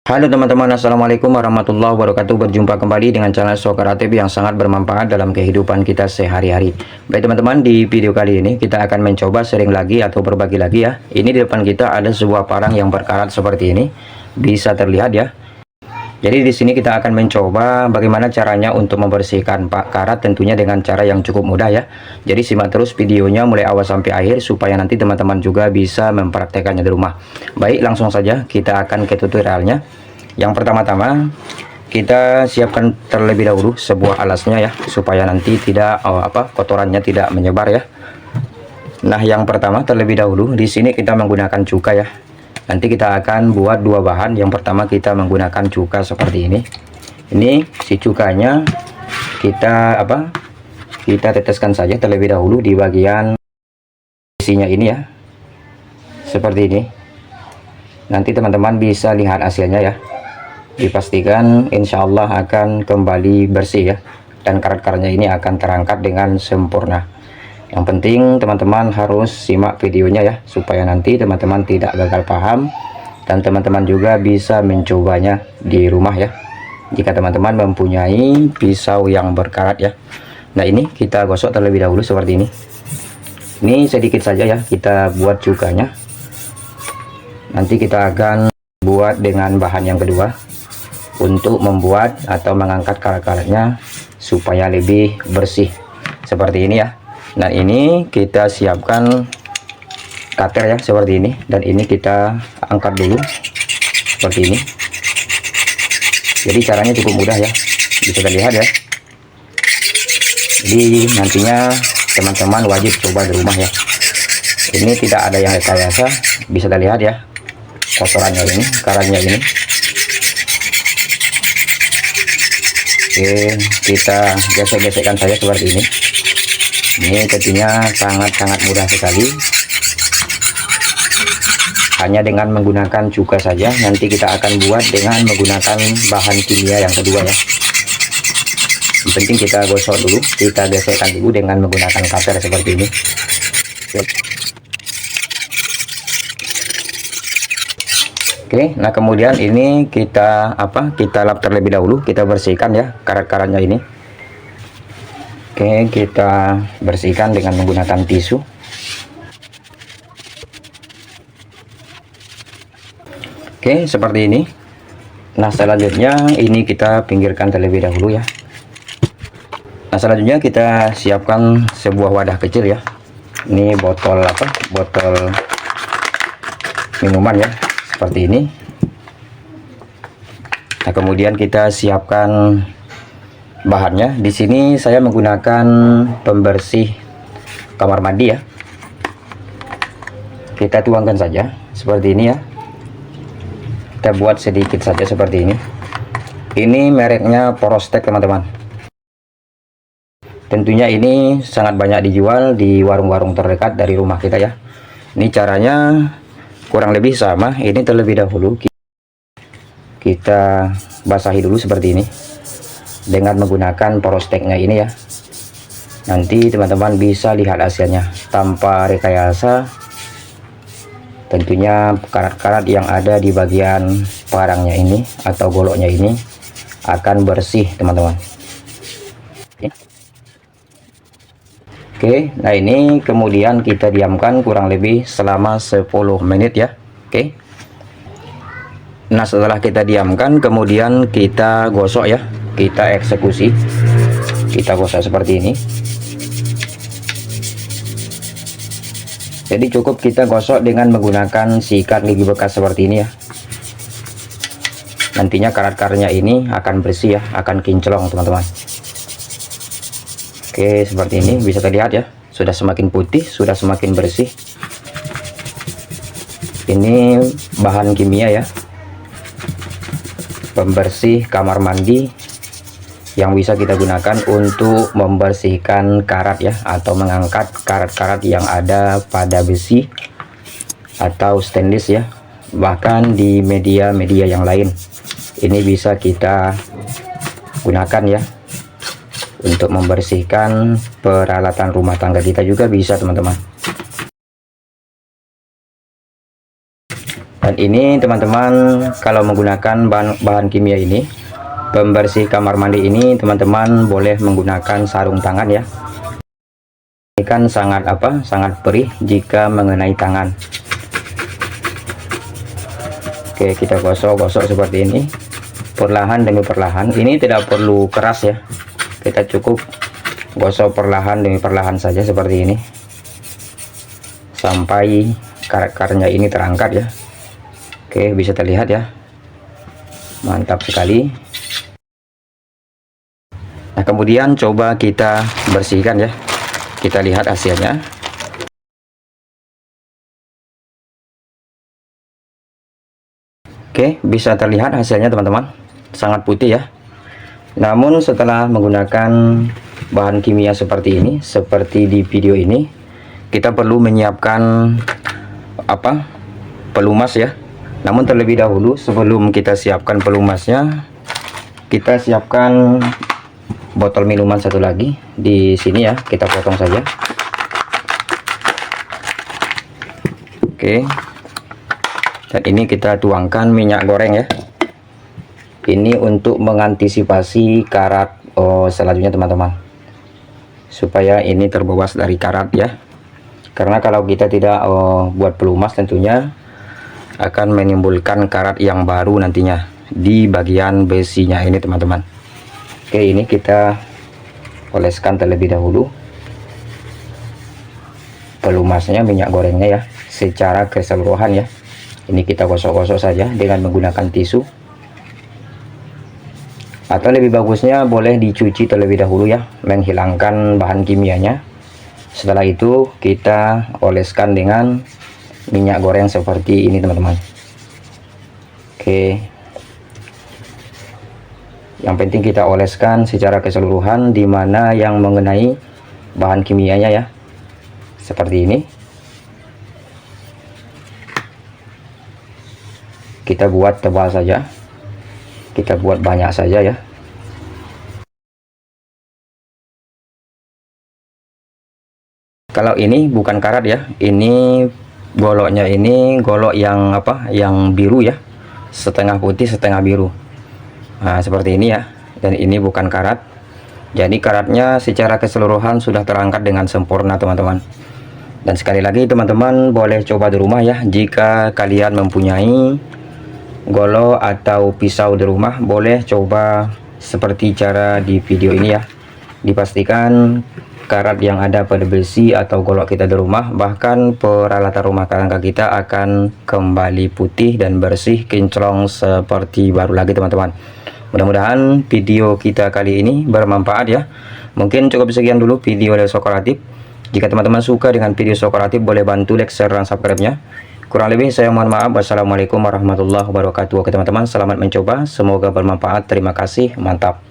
Halo teman-teman, assalamualaikum warahmatullahi wabarakatuh. Berjumpa kembali dengan channel So Kreatif yang sangat bermanfaat dalam kehidupan kita sehari-hari. Baik teman-teman, di video kali ini kita akan mencoba sharing lagi atau berbagi lagi ya. Ini di depan kita ada sebuah parang yang berkarat seperti ini, bisa terlihat ya. Jadi di sini kita akan mencoba bagaimana caranya untuk membersihkan karat, tentunya dengan cara yang cukup mudah ya. Jadi simak terus videonya mulai awal sampai akhir supaya nanti teman-teman juga bisa mempraktekannya di rumah. Baik, langsung saja kita akan ke tutorialnya. Yang pertama-tama kita siapkan terlebih dahulu sebuah alasnya ya, supaya nanti tidak kotorannya tidak menyebar ya. Nah, yang pertama terlebih dahulu di sini kita menggunakan cuka ya. Nanti kita akan buat dua bahan. Yang pertama kita menggunakan cuka seperti ini. Ini si cukanya kita kita teteskan saja terlebih dahulu di bagian isinya ini ya. Seperti ini. Nanti teman-teman bisa lihat hasilnya ya. Dipastikan insya Allah akan kembali bersih ya. Dan karat-karatnya ini akan terangkat dengan sempurna. Yang penting teman-teman harus simak videonya ya, supaya nanti teman-teman tidak gagal paham dan teman-teman juga bisa mencobanya di rumah ya, jika teman-teman mempunyai pisau yang berkarat ya. Nah, ini kita gosok terlebih dahulu seperti ini. Ini sedikit saja ya kita buat cukanya. Nanti kita akan buat dengan bahan yang kedua untuk membuat atau mengangkat karat-karatnya supaya lebih bersih seperti ini ya. Nah, ini kita siapkan cutter ya seperti ini, dan ini kita angkat dulu seperti ini. Jadi caranya cukup mudah ya, bisa terlihat ya. Jadi nantinya teman-teman wajib coba di rumah ya. Ini tidak ada yang rekayasa, bisa terlihat ya kotorannya ini, karatnya ini. Oke, kita gesek-gesekkan saja seperti ini. Ini tentunya sangat-sangat mudah sekali, hanya dengan menggunakan cuka saja. Nanti kita akan buat dengan menggunakan bahan kimia yang kedua ya. Yang penting kita gosok dulu, kita gesekkan dulu dengan menggunakan cutter seperti ini. Oke, nah kemudian ini kita lap terlebih dahulu, kita bersihkan ya karat-karatnya ini. Oke, kita bersihkan dengan menggunakan tisu. Oke, seperti ini. Nah, selanjutnya ini kita pinggirkan terlebih dahulu ya. Nah, selanjutnya kita siapkan sebuah wadah kecil ya. Ini botol botol minuman ya, seperti ini. Nah, kemudian kita siapkan bahannya. Di sini saya menggunakan pembersih kamar mandi ya. Kita tuangkan saja seperti ini ya. Kita buat sedikit saja seperti ini. Ini mereknya Porostek teman-teman. Tentunya ini sangat banyak dijual di warung-warung terdekat dari rumah kita ya. Ini caranya kurang lebih sama. Ini terlebih dahulu kita basahi dulu seperti ini dengan menggunakan Porosteknya ini ya. Nanti teman-teman bisa lihat hasilnya tanpa rekayasa. Tentunya karat-karat yang ada di bagian parangnya ini atau goloknya ini akan bersih teman-teman. Oke, nah ini kemudian kita diamkan kurang lebih selama 10 menit ya. Oke. Nah, setelah kita diamkan kemudian kita gosok ya. Kita eksekusi, kita gosok seperti ini. Jadi cukup kita gosok dengan menggunakan sikat gigi bekas seperti ini ya. Nantinya karat-karatnya ini akan bersih ya, akan kinclong teman-teman. Oke, seperti ini bisa terlihat ya, sudah semakin putih, sudah semakin bersih. Ini bahan kimia ya, pembersih kamar mandi yang bisa kita gunakan untuk membersihkan karat ya, atau mengangkat karat-karat yang ada pada besi atau stainless ya, bahkan di media-media yang lain. Ini bisa kita gunakan ya untuk membersihkan peralatan rumah tangga kita juga bisa teman-teman. Dan ini teman-teman, kalau menggunakan bahan kimia ini, pembersih kamar mandi ini, teman-teman boleh menggunakan sarung tangan ya. Ini kan sangat sangat perih jika mengenai tangan. Oke, kita gosok-gosok seperti ini, perlahan demi perlahan. Ini tidak perlu keras ya, kita cukup gosok perlahan demi perlahan saja seperti ini, sampai karat-karatnya ini terangkat ya. Oke, bisa terlihat ya, mantap sekali. Nah, kemudian coba kita bersihkan ya, kita lihat hasilnya. Oke, bisa terlihat hasilnya teman-teman, sangat putih ya. Namun setelah menggunakan bahan kimia seperti ini, seperti di video ini, kita perlu menyiapkan pelumas ya. Namun terlebih dahulu, sebelum kita siapkan pelumasnya, kita siapkan botol minuman satu lagi di sini ya, kita potong saja. Oke, dan ini kita tuangkan minyak goreng ya. Ini untuk mengantisipasi karat selanjutnya teman-teman, supaya ini terbebas dari karat ya. Karena kalau kita tidak buat pelumas, tentunya akan menimbulkan karat yang baru nantinya di bagian besinya ini teman-teman. Oke, ini kita oleskan terlebih dahulu pelumasnya, minyak gorengnya ya, secara keseluruhan ya. Ini kita gosok-gosok saja dengan menggunakan tisu, atau lebih bagusnya boleh dicuci terlebih dahulu ya, menghilangkan bahan kimianya. Setelah itu kita oleskan dengan minyak goreng seperti ini teman-teman. Oke, yang penting kita oleskan secara keseluruhan, dimana yang mengenai bahan kimianya ya, seperti ini. Kita buat tebal saja, kita buat banyak saja ya. Kalau ini bukan karat ya, ini goloknya, ini golok yang yang biru ya, setengah putih setengah biru. Nah, seperti ini ya. Dan ini bukan karat, jadi karatnya secara keseluruhan sudah terangkat dengan sempurna teman-teman. Dan sekali lagi teman-teman boleh coba di rumah ya. Jika kalian mempunyai golok atau pisau di rumah, boleh coba seperti cara di video ini ya. Dipastikan karat yang ada pada besi atau golok kita di rumah, bahkan peralatan rumah tangga kita, akan kembali putih dan bersih kinclong seperti baru lagi teman-teman. Mudah-mudahan video kita kali ini bermanfaat ya. Mungkin cukup sekian dulu video dari Sokaratif. Jika teman-teman suka dengan video Sokaratif, boleh bantu like, share, dan subscribe-nya. Kurang lebih saya mohon maaf. Wassalamualaikum warahmatullahi wabarakatuh. Oke teman-teman, selamat mencoba, semoga bermanfaat. Terima kasih, mantap.